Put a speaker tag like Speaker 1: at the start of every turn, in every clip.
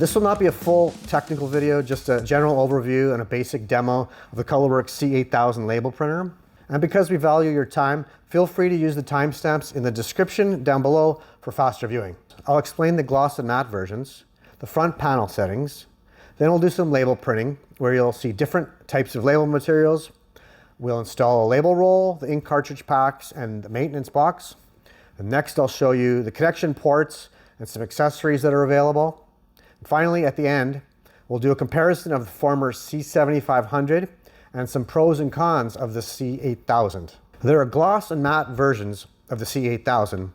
Speaker 1: This will not be a full technical video, just a general overview and a basic demo of the ColorWorks C8000 label printer. And because we value your time, feel free to use the timestamps in the description down below for faster viewing. I'll explain the gloss and matte versions, the front panel settings, then we'll do some label printing where you'll see different types of label materials. We'll install a label roll, the ink cartridge packs, and the maintenance box. And next I'll show you the connection ports and some accessories that are available. And finally, at the end, we'll do a comparison of the former C7500 and some pros and cons of the C8000. There are gloss and matte versions of the C8000,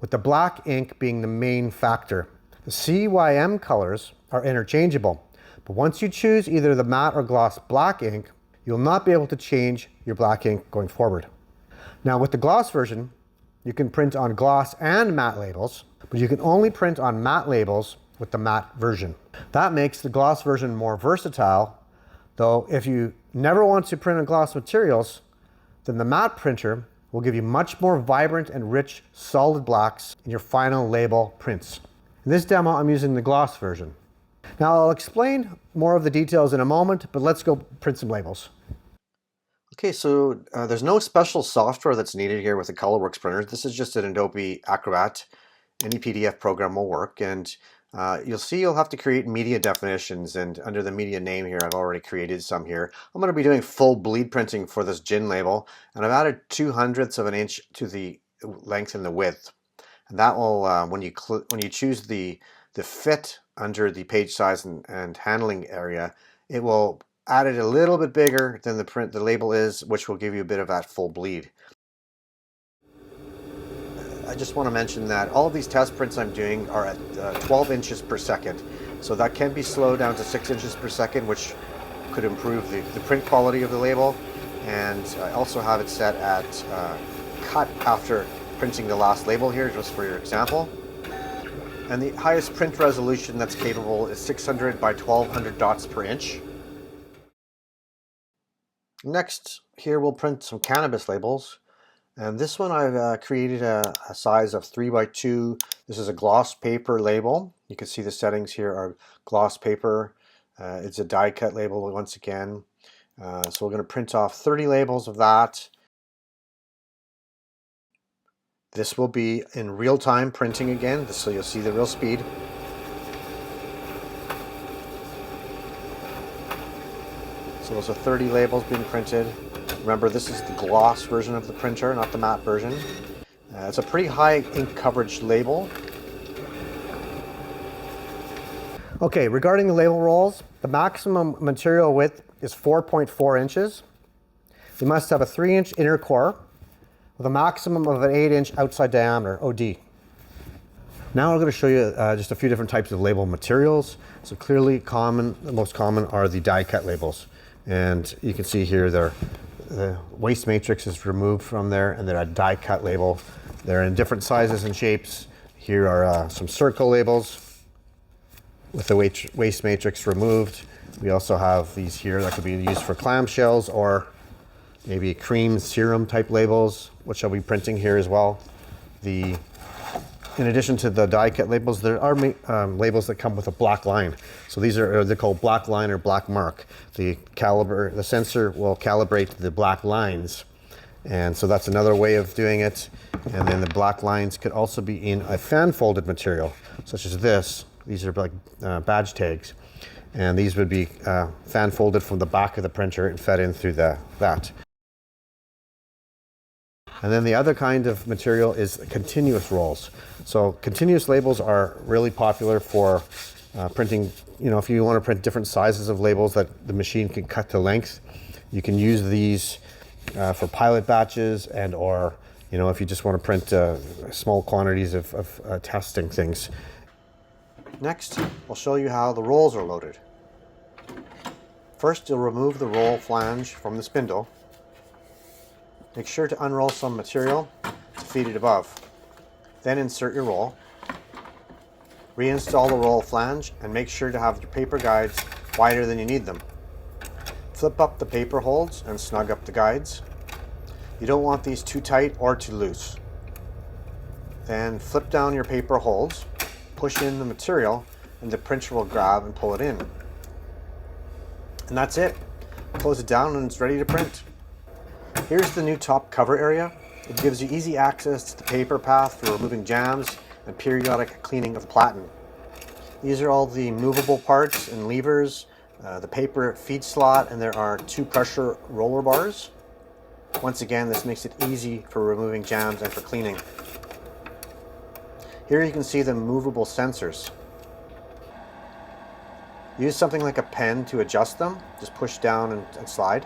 Speaker 1: with the black ink being the main factor. The CYM colors are interchangeable, but once you choose either the matte or gloss black ink, you'll not be able to change your black ink going forward. Now with the gloss version, you can print on gloss and matte labels, but you can only print on matte labels with the matte version. That makes the gloss version more versatile, though if you never want to print on gloss materials, then the matte printer will give you much more vibrant and rich solid blacks in your final label prints. In this demo, I'm using the gloss version. Now I'll explain more of the details in a moment, but let's go print some labels. Okay, so there's no special software that's needed here with the ColorWorks printer. This is just an Adobe Acrobat. Any PDF program will work, and you'll see you'll have to create media definitions, and under the media name here I've already created some here. I'm going to be doing full bleed printing for this gin label, and I've added 2/100 of an inch to the length and the width, and that will when you choose the fit under the page size and handling area, it will add it a little bit bigger than the label is, which will give you a bit of that full bleed. I just want to mention that all of these test prints I'm doing are at 12 inches per second. So that can be slowed down to 6 inches per second, which could improve the print quality of the label. And I also have it set at cut after printing the last label here, just for your example. And the highest print resolution that's capable is 600 by 1200 dots per inch. Next, here we'll print some cannabis labels. And this one I've created a size of 3x2. This is a gloss paper label. You can see the settings here are gloss paper. It's a die cut label once again. So we're going to print off 30 labels of that. This will be in real-time printing again, so you'll see the real speed. So those are 30 labels being printed. Remember, this is the gloss version of the printer, not the matte version. It's a pretty high ink coverage label. Okay, regarding the label rolls, the maximum material width is 4.4 inches. You must have a 3-inch inner core with a maximum of an 8-inch outside diameter, OD. Now I'm going to show you just a few different types of label materials. So clearly the most common are the die cut labels. And you can see here the waste matrix is removed from there, and they're a die cut label. They're in different sizes and shapes. Here are some circle labels with the waste matrix removed. We also have these here that could be used for clamshells or maybe cream serum type labels, which I'll be printing here as well. In addition to the die cut labels, there are labels that come with a black line. So they're called black line or black mark. The sensor will calibrate the black lines. And so that's another way of doing it. And then the black lines could also be in a fan folded material, such as this. These are like badge tags. And these would be fan folded from the back of the printer and fed in through that. And then the other kind of material is continuous rolls. So continuous labels are really popular for printing, if you want to print different sizes of labels that the machine can cut to length. You can use these for pilot batches or if you just want to print small quantities of testing things. Next, I'll show you how the rolls are loaded. First, you'll remove the roll flange from the spindle. Make sure to unroll some material to feed it above. Then insert your roll. Reinstall the roll flange and make sure to have your paper guides wider than you need them. Flip up the paper holds and snug up the guides. You don't want these too tight or too loose. Then flip down your paper holds, push in the material, and the printer will grab and pull it in. And that's it. Close it down and it's ready to print. Here's the new top cover area. It gives you easy access to the paper path for removing jams and periodic cleaning of platen. These are all the movable parts and levers, the paper feed slot, and there are 2 pressure roller bars. Once again, this makes it easy for removing jams and for cleaning. Here you can see the movable sensors. Use something like a pen to adjust them. Just push down and slide.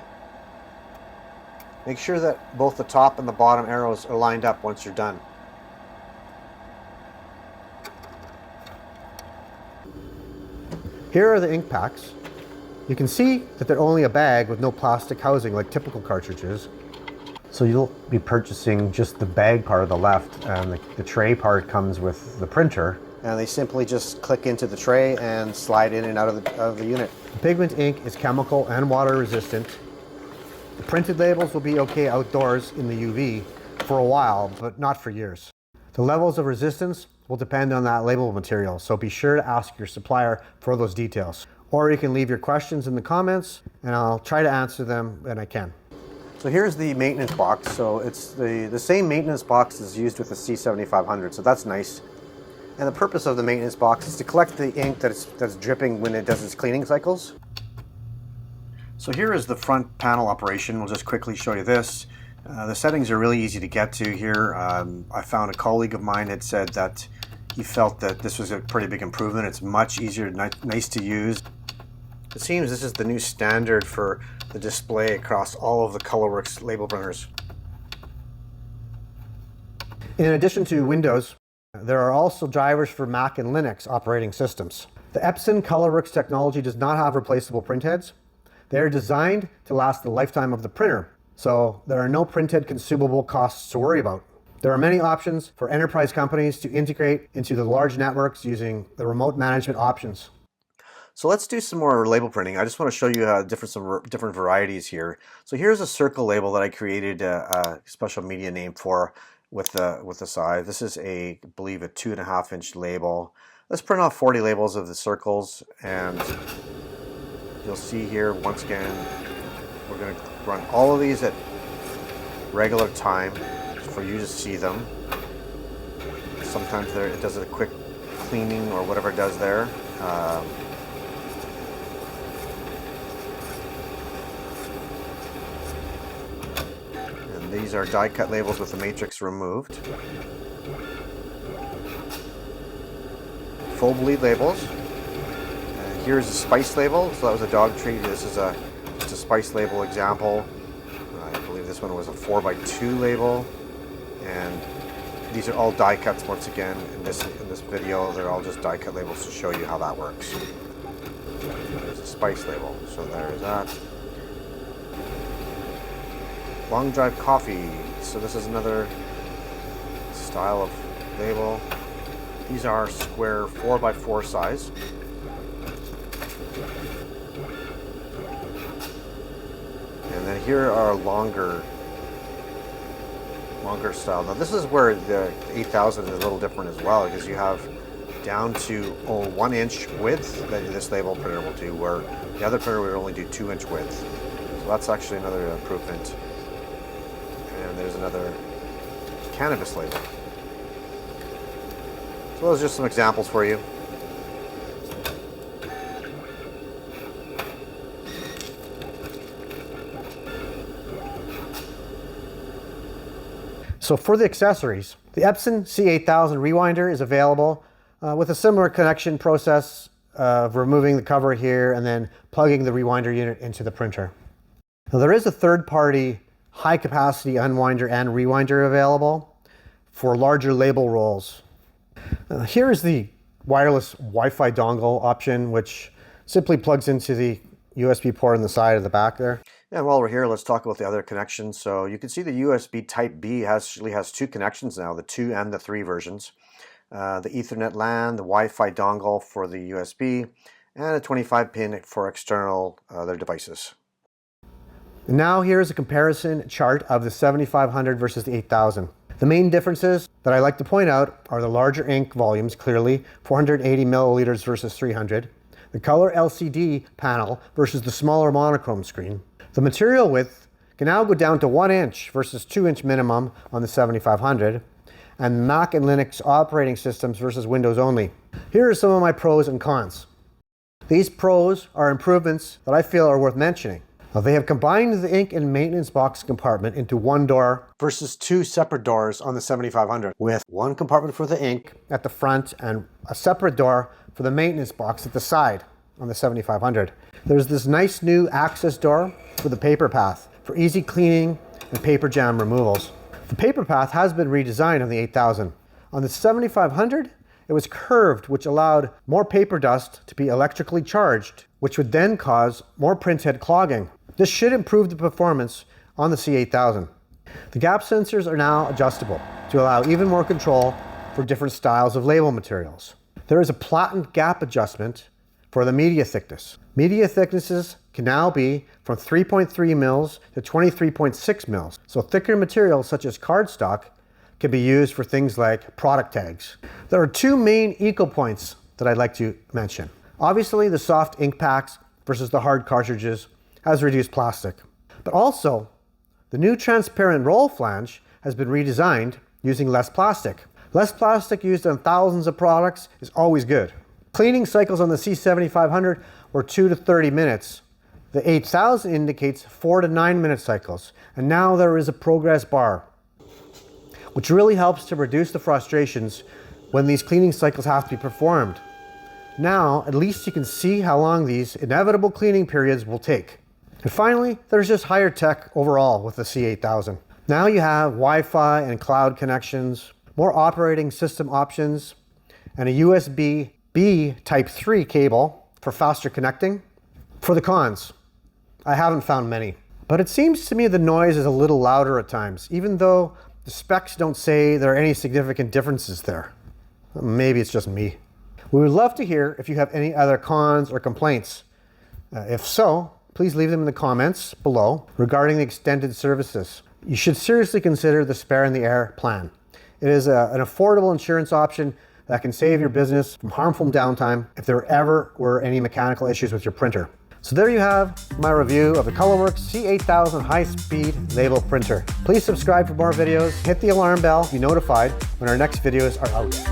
Speaker 1: Make sure that both the top and the bottom arrows are lined up once you're done. Here are the ink packs. You can see that they're only a bag with no plastic housing like typical cartridges. So you'll be purchasing just the bag part of the left, and the tray part comes with the printer. And they simply just click into the tray and slide in and out of the unit. The pigment ink is chemical and water resistant. The printed labels will be okay outdoors in the UV for a while, but not for years. The levels of resistance will depend on that label material, so be sure to ask your supplier for those details. Or you can leave your questions in the comments and I'll try to answer them when I can. So here's the maintenance box. So it's the same maintenance box as used with the C7500, so that's nice. And the purpose of the maintenance box is to collect the ink that's dripping when it does its cleaning cycles. So here is the front panel operation. We'll just quickly show you this. The settings are really easy to get to here. I found a colleague of mine had said that he felt that this was a pretty big improvement. It's much easier, nice to use. It seems this is the new standard for the display across all of the ColorWorks label printers. In addition to Windows, there are also drivers for Mac and Linux operating systems. The Epson ColorWorks technology does not have replaceable printheads. They are designed to last the lifetime of the printer, so there are no printhead consumable costs to worry about. There are many options for enterprise companies to integrate into the large networks using the remote management options. So let's do some more label printing. I just want to show you some different varieties here. So here's a circle label that I created a special media name for with the size. This is I believe a 2.5 inch label. Let's print off 40 labels of the circles, and you'll see here once again we're going to run all of these at regular time for you to see them. Sometimes it does a quick cleaning or whatever it does there. These are die cut labels with the matrix removed. Full bleed labels. Here's a spice label. So that was a dog treat. This is just a spice label example. I believe this one was a 4x2 label. And these are all die cuts once again in this video. They're all just die cut labels to show you how that works. There's a spice label. So there's that. Long Drive Coffee. So this is another style of label. These are square 4x4 size. And then here are longer style. Now this is where the 8000 is a little different as well, because you have down to 1 inch width that this label printer will do, where the other printer would only do 2 inch width. So that's actually another improvement. And there's another cannabis label. So those are just some examples for you. So for the accessories, the Epson C8000 Rewinder is available with a similar connection process of removing the cover here and then plugging the Rewinder unit into the printer. Now there is a third-party high-capacity unwinder and rewinder available for larger label rolls. Here is the wireless Wi-Fi dongle option, which simply plugs into the USB port on the side of the back there. And while we're here, let's talk about the other connections. So you can see the USB Type-B actually has 2 connections now, the 2 and the 3 versions. The Ethernet LAN, the Wi-Fi dongle for the USB, and a 25-pin for external other devices. And now here's a comparison chart of the 7500 versus the 8000. The main differences that I like to point out are the larger ink volumes, clearly 480 milliliters versus 300, the color LCD panel versus the smaller monochrome screen. The material width can now go down to 1 inch versus 2 inch minimum on the 7500, and Mac and Linux operating systems versus Windows only. Here are some of my pros and cons. These pros are improvements that I feel are worth mentioning. Now, they have combined the ink and maintenance box compartment into one door versus 2 separate doors on the 7500, with one compartment for the ink at the front and a separate door for the maintenance box at the side on the 7500. There's this nice new access door for the paper path for easy cleaning and paper jam removals. The paper path has been redesigned on the 8000. On the 7500, it was curved, which allowed more paper dust to be electrically charged, which would then cause more printhead clogging. This should improve the performance on the C8000. The gap sensors are now adjustable to allow even more control for different styles of label materials. There is a platen gap adjustment for the media thickness. Media thicknesses can now be from 3.3 mils to 23.6 mils. So thicker materials such as cardstock can be used for things like product tags. There are two main eco points that I'd like to mention. Obviously, the soft ink packs versus the hard cartridges has reduced plastic. But also, the new transparent roll flange has been redesigned using less plastic. Less plastic used on thousands of products is always good. Cleaning cycles on the C7500 were 2 to 30 minutes. The 8000 indicates 4 to 9 minute cycles, and now there is a progress bar, which really helps to reduce the frustrations when these cleaning cycles have to be performed. Now, at least you can see how long these inevitable cleaning periods will take. And finally, there's just higher tech overall with the C8000. Now you have Wi-Fi and cloud connections, more operating system options, and a USB-B Type 3 cable for faster connecting. For the cons, I haven't found many, but it seems to me the noise is a little louder at times, even though the specs don't say there are any significant differences there. Maybe it's just me. We would love to hear if you have any other cons or complaints. If so, please leave them in the comments below regarding the extended services. You should seriously consider the Spare in the Air plan. It is an affordable insurance option that can save your business from harmful downtime if there ever were any mechanical issues with your printer. So there you have my review of the ColorWorks C8000 high-speed label printer. Please subscribe for more videos, hit the alarm bell to be notified when our next videos are out.